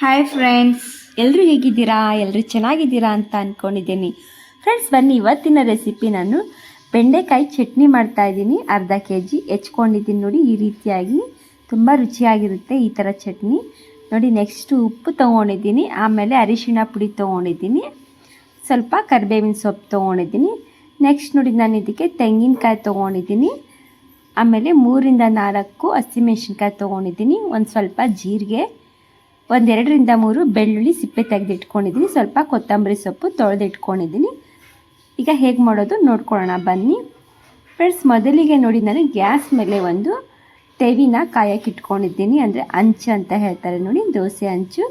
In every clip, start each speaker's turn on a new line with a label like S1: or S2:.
S1: Hi friends, ಎಲ್ಲರೂ ಹೇಗಿದ್ದೀರಾ? ಎಲ್ಲರೂ ಚೆನ್ನಾಗಿದ್ದೀರಾ ಅಂತ ಅಂದ್ಕೊಂಡಿದ್ದೀನಿ. ಫ್ರೆಂಡ್ಸ್, ಬನ್ನಿ ಇವತ್ತಿನ ರೆಸಿಪಿ ನಾನು ಬೆಂಡೆಕಾಯಿ ಚಟ್ನಿ ಮಾಡ್ತಾಯಿದ್ದೀನಿ. ಅರ್ಧ kg ಹೆಚ್ಕೊಂಡಿದ್ದೀನಿ ನೋಡಿ. ಈ ರೀತಿಯಾಗಿ ತುಂಬ ರುಚಿಯಾಗಿರುತ್ತೆ ಈ ಥರ ಚಟ್ನಿ ನೋಡಿ. ನೆಕ್ಸ್ಟು ಉಪ್ಪು ತೊಗೊಂಡಿದ್ದೀನಿ, ಆಮೇಲೆ ಅರಿಶಿಣ ಪುಡಿ ತೊಗೊಂಡಿದ್ದೀನಿ, ಸ್ವಲ್ಪ ಕರಿಬೇವಿನ ಸೊಪ್ಪು ತೊಗೊಂಡಿದ್ದೀನಿ. ನೆಕ್ಸ್ಟ್ ನೋಡಿ, ನಾನು ಇದಕ್ಕೆ ತೆಂಗಿನಕಾಯಿ ತೊಗೊಂಡಿದ್ದೀನಿ, ಆಮೇಲೆ 3-4 ಹಸಿಮೆಣ್ಸಿನ್ಕಾಯಿ ತೊಗೊಂಡಿದ್ದೀನಿ, ಒಂದು ಸ್ವಲ್ಪ ಜೀರಿಗೆ, 1-2-3 ಬೆಳ್ಳುಳ್ಳಿ ಸಿಪ್ಪೆ ತೆಗೆದಿಟ್ಕೊಂಡಿದ್ದೀನಿ, ಸ್ವಲ್ಪ ಕೊತ್ತಂಬರಿ ಸೊಪ್ಪು ತೊಳೆದಿಟ್ಕೊಂಡಿದ್ದೀನಿ. ಈಗ ಹೇಗೆ ಮಾಡೋದು ನೋಡ್ಕೊಳ್ಳೋಣ ಬನ್ನಿ ಫ್ರೆಂಡ್ಸ್. ಮೊದಲಿಗೆ ನೋಡಿ, ನಾನು ಗ್ಯಾಸ್ ಮೇಲೆ ಒಂದು ತೆವಿನ ಕಾಯಕ್ಕೆ ಇಟ್ಕೊಂಡಿದ್ದೀನಿ, ಅಂದರೆ ಹಂಚು ಅಂತ ಹೇಳ್ತಾರೆ ನೋಡಿ, ದೋಸೆ ಹಂಚು.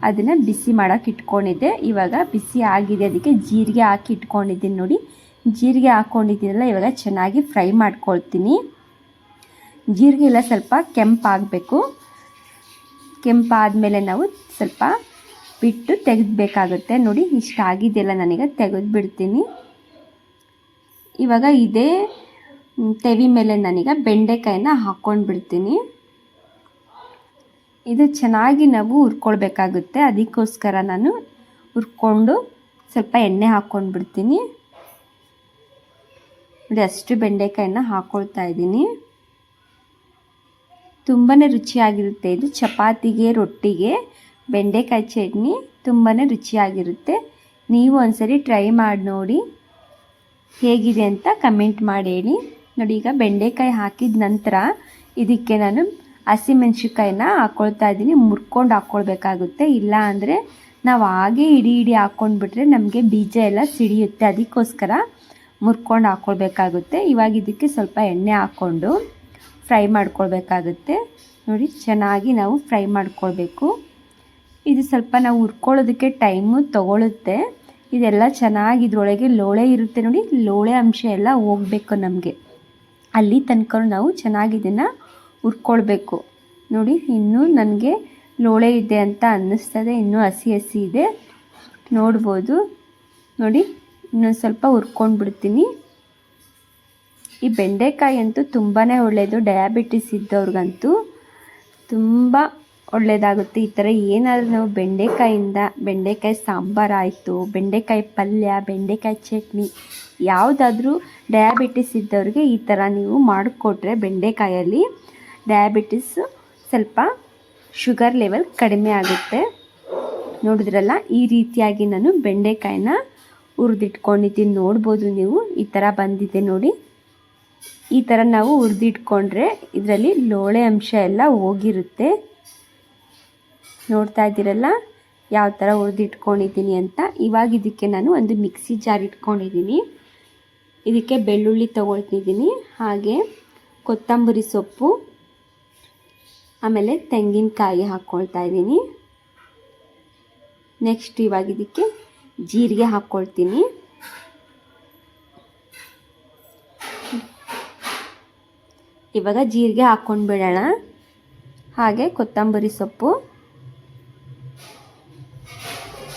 S1: ಅದನ್ನು ಬಿಸಿ ಮಾಡೋಕ್ಕೆ ಇಟ್ಕೊಂಡಿದ್ದೆ. ಇವಾಗ ಬಿಸಿ ಆಗಿದೆ, ಅದಕ್ಕೆ ಜೀರಿಗೆ ಹಾಕಿ ಇಟ್ಕೊಂಡಿದ್ದೀನಿ ನೋಡಿ. ಜೀರಿಗೆ ಹಾಕ್ಕೊಂಡಿದ್ದೀನಲ್ಲ, ಇವಾಗ ಚೆನ್ನಾಗಿ ಫ್ರೈ ಮಾಡ್ಕೊಳ್ತೀನಿ. ಜೀರಿಗೆ ಎಲ್ಲ ಸ್ವಲ್ಪ ಕೆಂಪಾಗಬೇಕು. ಕೆಂಪಾದಮೇಲೆ ನಾವು ಸ್ವಲ್ಪ ಬಿಟ್ಟು ತೆಗೆದಬೇಕಾಗುತ್ತೆ ನೋಡಿ. ಇಷ್ಟ ಆಗಿದೆಯಲ್ಲ, ನಾನೀಗ ತೆಗೆದು ಬಿಡ್ತೀನಿ. ಇವಾಗ ಇದೇ ತೆವಿ ಮೇಲೆ ನಾನೀಗ ಬೆಂಡೆಕಾಯಿನ ಹಾಕ್ಕೊಂಡು ಬಿಡ್ತೀನಿ. ಇದು ಚೆನ್ನಾಗಿ ನಾವು ಹುರ್ಕೊಳ್ಬೇಕಾಗುತ್ತೆ, ಅದಕ್ಕೋಸ್ಕರ ನಾನು ಹುರ್ಕೊಂಡು ಸ್ವಲ್ಪ ಎಣ್ಣೆ ಹಾಕ್ಕೊಂಡು ಬಿಡ್ತೀನಿ ನೋಡಿ. ಅಷ್ಟು ಬೆಂಡೆಕಾಯಿನ ಹಾಕ್ಕೊಳ್ತಾ ಇದ್ದೀನಿ. ತುಂಬಾ ರುಚಿಯಾಗಿರುತ್ತೆ ಇದು. ಚಪಾತಿಗೆ, ರೊಟ್ಟಿಗೆ ಬೆಂಡೆಕಾಯಿ ಚಟ್ನಿ ತುಂಬಾ ರುಚಿಯಾಗಿರುತ್ತೆ. ನೀವು ಒಂದ್ಸರಿ ಟ್ರೈ ಮಾಡಿ ನೋಡಿ, ಹೇಗಿದೆ ಅಂತ ಕಮೆಂಟ್ ಮಾಡಿ ಹೇಳಿ ನೋಡಿ. ಈಗ ಬೆಂಡೆಕಾಯಿ ಹಾಕಿದ ನಂತರ ಇದಕ್ಕೆ ನಾನು ಹಸಿಮೆಣ್ಸಿನ್ಕಾಯಿನ ಹಾಕ್ಕೊಳ್ತಾ ಇದ್ದೀನಿ. ಮುರ್ಕೊಂಡು ಹಾಕ್ಕೊಳ್ಬೇಕಾಗುತ್ತೆ, ಇಲ್ಲ ಅಂದರೆ ನಾವು ಹಾಗೆ ಇಡಿ ಹಾಕ್ಕೊಂಡ್ಬಿಟ್ರೆ ನಮಗೆ ಬೀಜ ಎಲ್ಲ ಸಿಡಿಯುತ್ತೆ, ಅದಕ್ಕೋಸ್ಕರ ಮುರ್ಕೊಂಡು ಹಾಕ್ಕೊಳ್ಬೇಕಾಗುತ್ತೆ. ಇವಾಗ ಇದಕ್ಕೆ ಸ್ವಲ್ಪ ಎಣ್ಣೆ ಹಾಕ್ಕೊಂಡು ಫ್ರೈ ಮಾಡ್ಕೊಳ್ಬೇಕಾಗುತ್ತೆ ನೋಡಿ. ಚೆನ್ನಾಗಿ ನಾವು ಫ್ರೈ ಮಾಡ್ಕೊಳ್ಬೇಕು. ಇದು ಸ್ವಲ್ಪ ನಾವು ಹುರ್ಕೊಳ್ಳೋದಕ್ಕೆ ಟೈಮು ತೊಗೊಳುತ್ತೆ. ಇದೆಲ್ಲ ಚೆನ್ನಾಗಿ ಇದ್ರೊಳಗೆ ಲೋಳೆ ಇರುತ್ತೆ ನೋಡಿ, ಲೋಳೆ ಅಂಶ ಎಲ್ಲ ಹೋಗಬೇಕು ನಮಗೆ. ಅಲ್ಲಿ ತನಕ ನಾವು ಚೆನ್ನಾಗಿ ಇದನ್ನು ಹುರ್ಕೊಳ್ಬೇಕು ನೋಡಿ. ಇನ್ನೂ ನನಗೆ ಲೋಳೆ ಇದೆ ಅಂತ ಅನ್ನಿಸ್ತದೆ, ಇನ್ನೂ ಹಸಿ ಇದೆ ನೋಡ್ಬೋದು ನೋಡಿ. ಇನ್ನೊಂದು ಸ್ವಲ್ಪ ಹುರ್ಕೊಂಡು ಬಿಡ್ತೀನಿ. ಈ ಬೆಂಡೆಕಾಯಿ ಅಂತೂ ತುಂಬಾ ಒಳ್ಳೆಯದು, ಡಯಾಬಿಟಿಸ್ ಇದ್ದವ್ರಿಗಂತೂ ತುಂಬ ಒಳ್ಳೆಯದಾಗುತ್ತೆ. ಈ ಥರ ಏನಾದರೂ ನಾವು ಬೆಂಡೆಕಾಯಿಂದ, ಬೆಂಡೆಕಾಯಿ ಸಾಂಬಾರು ಆಯಿತು, ಬೆಂಡೆಕಾಯಿ ಪಲ್ಯ, ಬೆಂಡೆಕಾಯಿ ಚಟ್ನಿ, ಯಾವುದಾದ್ರೂ ಡಯಾಬಿಟಿಸ್ ಇದ್ದವ್ರಿಗೆ ಈ ಥರ ನೀವು ಮಾಡಿಕೊಟ್ರೆ ಬೆಂಡೆಕಾಯಲ್ಲಿ ಡಯಾಬಿಟಿಸ್ ಸ್ವಲ್ಪ ಶುಗರ್ ಲೆವೆಲ್ ಕಡಿಮೆ ಆಗುತ್ತೆ. ನೋಡಿದ್ರಲ್ಲ, ಈ ರೀತಿಯಾಗಿ ನಾನು ಬೆಂಡೆಕಾಯಿನ ಹುರಿದಿಟ್ಕೊಂಡಿದ್ದೀನಿ. ನೋಡ್ಬೋದು ನೀವು, ಈ ಥರ ಬಂದಿದೆ ನೋಡಿ. ಈ ಥರ ನಾವು ಹುರಿದಿಟ್ಕೊಂಡ್ರೆ ಇದರಲ್ಲಿ ಲೋಳೆ ಅಂಶ ಎಲ್ಲ ಹೋಗಿರುತ್ತೆ. ನೋಡ್ತಾ ಇದ್ದೀರಲ್ಲ ಯಾವ ಥರ ಹುರಿದಿಟ್ಕೊಂಡಿದ್ದೀನಿ ಅಂತ. ಇವಾಗ ಇದಕ್ಕೆ ನಾನು ಒಂದು ಮಿಕ್ಸಿ ಜಾರ್ ಇಟ್ಕೊಂಡಿದ್ದೀನಿ. ಇದಕ್ಕೆ ಬೆಳ್ಳುಳ್ಳಿ ತೊಗೊಳ್ತಿದ್ದೀನಿ, ಹಾಗೆ ಕೊತ್ತಂಬರಿ ಸೊಪ್ಪು, ಆಮೇಲೆ ತೆಂಗಿನಕಾಯಿ ಹಾಕ್ಕೊಳ್ತಾ ಇದ್ದೀನಿ. ನೆಕ್ಸ್ಟ್ ಇವಾಗ ಇದಕ್ಕೆ ಜೀರಿಗೆ ಹಾಕ್ಕೊಳ್ತೀನಿ. ಇವಾಗ ಜೀರಿಗೆ ಹಾಕ್ಕೊಂಡು ಬಿಡೋಣ, ಹಾಗೆ ಕೊತ್ತಂಬರಿ ಸೊಪ್ಪು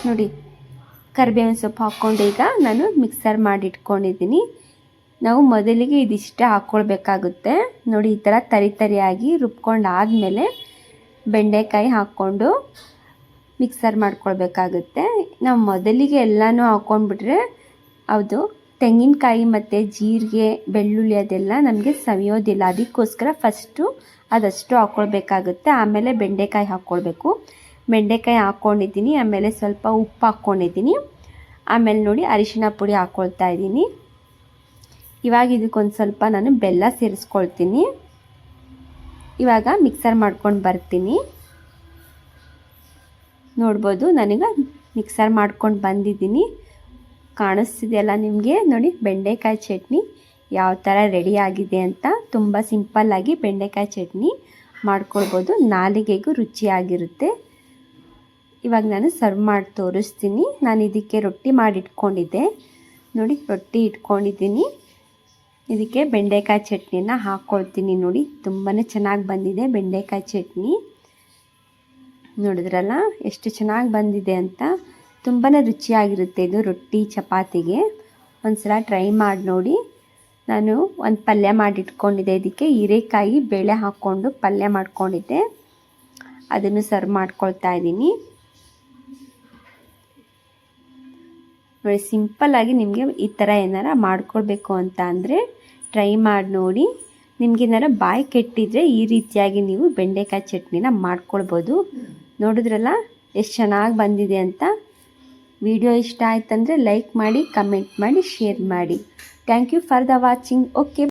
S1: ನೋಡಿ, ಕರಿಬೇವಿನ ಸೊಪ್ಪು ಹಾಕ್ಕೊಂಡು ಈಗ ನಾನು ಮಿಕ್ಸರ್ ಮಾಡಿ ಇಟ್ಕೊಂಡಿದ್ದೀನಿ. ನಾವು ಮೊದಲಿಗೆ ಇದಿಷ್ಟೇ ಹಾಕ್ಕೊಳ್ಬೇಕಾಗುತ್ತೆ ನೋಡಿ. ಈ ಥರ ತರಿಯಾಗಿ ರುಬ್ಕೊಂಡು ಆದಮೇಲೆ ಬೆಂಡೆಕಾಯಿ ಹಾಕ್ಕೊಂಡು ಮಿಕ್ಸರ್ ಮಾಡ್ಕೊಳ್ಬೇಕಾಗುತ್ತೆ. ನಾವು ಮೊದಲಿಗೆ ಎಲ್ಲನೂ ಹಾಕ್ಕೊಂಡ್ಬಿಟ್ರೆ ಅದು ತೆಂಗಿನಕಾಯಿ ಮತ್ತು ಜೀರಿಗೆ, ಬೆಳ್ಳುಳ್ಳಿ ಅದೆಲ್ಲ ನಮಗೆ ಸವಿಯೋದಿಲ್ಲ. ಅದಕ್ಕೋಸ್ಕರ ಫಸ್ಟು ಅದಷ್ಟು ಹಾಕ್ಕೊಳ್ಬೇಕಾಗುತ್ತೆ, ಆಮೇಲೆ ಬೆಂಡೆಕಾಯಿ ಹಾಕ್ಕೊಳ್ಬೇಕು. ಬೆಂಡೆಕಾಯಿ ಹಾಕ್ಕೊಂಡಿದ್ದೀನಿ, ಆಮೇಲೆ ಸ್ವಲ್ಪ ಉಪ್ಪು ಹಾಕ್ಕೊಂಡಿದ್ದೀನಿ, ಆಮೇಲೆ ನೋಡಿ ಅರಿಶಿಣ ಪುಡಿ ಹಾಕ್ಕೊಳ್ತಾ ಇದ್ದೀನಿ. ಇವಾಗ ಇದಕ್ಕೊಂದು ಸ್ವಲ್ಪ ನಾನು ಬೆಲ್ಲ ಸೇರಿಸ್ಕೊಳ್ತೀನಿ. ಇವಾಗ ಮಿಕ್ಸರ್ ಮಾಡ್ಕೊಂಡು ಬರ್ತೀನಿ. ನೋಡ್ಬೋದು, ನನಗೆ ಮಿಕ್ಸರ್ ಮಾಡ್ಕೊಂಡು ಬಂದಿದ್ದೀನಿ. ಕಾಣಿಸ್ತಿದೆಯಲ್ಲ ನಿಮಗೆ ನೋಡಿ, ಬೆಂಡೆಕಾಯಿ ಚಟ್ನಿ ಯಾವ ಥರ ರೆಡಿ ಆಗಿದೆ ಅಂತ. ತುಂಬ ಸಿಂಪಲ್ಲಾಗಿ ಬೆಂಡೆಕಾಯಿ ಚಟ್ನಿ ಮಾಡ್ಕೊಳ್ಬೋದು, ನಾಲಿಗೆಗೂ ರುಚಿಯಾಗಿರುತ್ತೆ. ಇವಾಗ ನಾನು ಸರ್ವ್ ಮಾಡಿ ತೋರಿಸ್ತೀನಿ. ನಾನು ಇದಕ್ಕೆ ರೊಟ್ಟಿ ಮಾಡಿ ಇಟ್ಕೊಂಡಿದ್ದೆ ನೋಡಿ, ರೊಟ್ಟಿ ಇಟ್ಕೊಂಡಿದ್ದೀನಿ. ಇದಕ್ಕೆ ಬೆಂಡೆಕಾಯಿ ಚಟ್ನಿನ ಹಾಕ್ಕೊಳ್ತೀನಿ ನೋಡಿ. ತುಂಬಾ ಚೆನ್ನಾಗಿ ಬಂದಿದೆ ಬೆಂಡೆಕಾಯಿ ಚಟ್ನಿ. ನೋಡಿದ್ರಲ್ಲ ಎಷ್ಟು ಚೆನ್ನಾಗಿ ಬಂದಿದೆ ಅಂತ. ತುಂಬಾ ರುಚಿಯಾಗಿರುತ್ತೆ ಇದು ರೊಟ್ಟಿ ಚಪಾತಿಗೆ. ಒಂದ್ಸಲ ಟ್ರೈ ಮಾಡಿ ನೋಡಿ. ನಾನು ಒಂದು ಪಲ್ಯ ಮಾಡಿಟ್ಕೊಂಡಿದ್ದೆ, ಇದಕ್ಕೆ ಹೀರೆಕಾಯಿ ಬೇಳೆ ಹಾಕ್ಕೊಂಡು ಪಲ್ಯ ಮಾಡ್ಕೊಂಡಿದ್ದೆ, ಅದನ್ನು ಸರ್ವ್ ಮಾಡ್ಕೊಳ್ತಾ ಇದ್ದೀನಿ. ನೋಡಿ ಸಿಂಪಲ್ಲಾಗಿ ನಿಮಗೆ ಈ ಥರ ಏನಾರ ಮಾಡ್ಕೊಳ್ಬೇಕು ಅಂತ ಅಂದರೆ ಟ್ರೈ ಮಾಡಿ ನೋಡಿ. ನಿಮ್ಗೆ ಏನಾರ ಬಾಯಿ ಕೆಟ್ಟಿದ್ರೆ ಈ ರೀತಿಯಾಗಿ ನೀವು ಬೆಂಡೆಕಾಯಿ ಚಟ್ನಿನ ಮಾಡ್ಕೊಳ್ಬೋದು. ನೋಡಿದ್ರಲ್ಲ ಎಷ್ಟು ಚೆನ್ನಾಗಿ ಬಂದಿದೆ ಅಂತ. ವಿಡಿಯೋ ಇಷ್ಟ ಆಯ್ತಂದರೆ ಲೈಕ್ ಮಾಡಿ, ಕಮೆಂಟ್ ಮಾಡಿ, ಶೇರ್ ಮಾಡಿ. Thank you for the watching. Okay.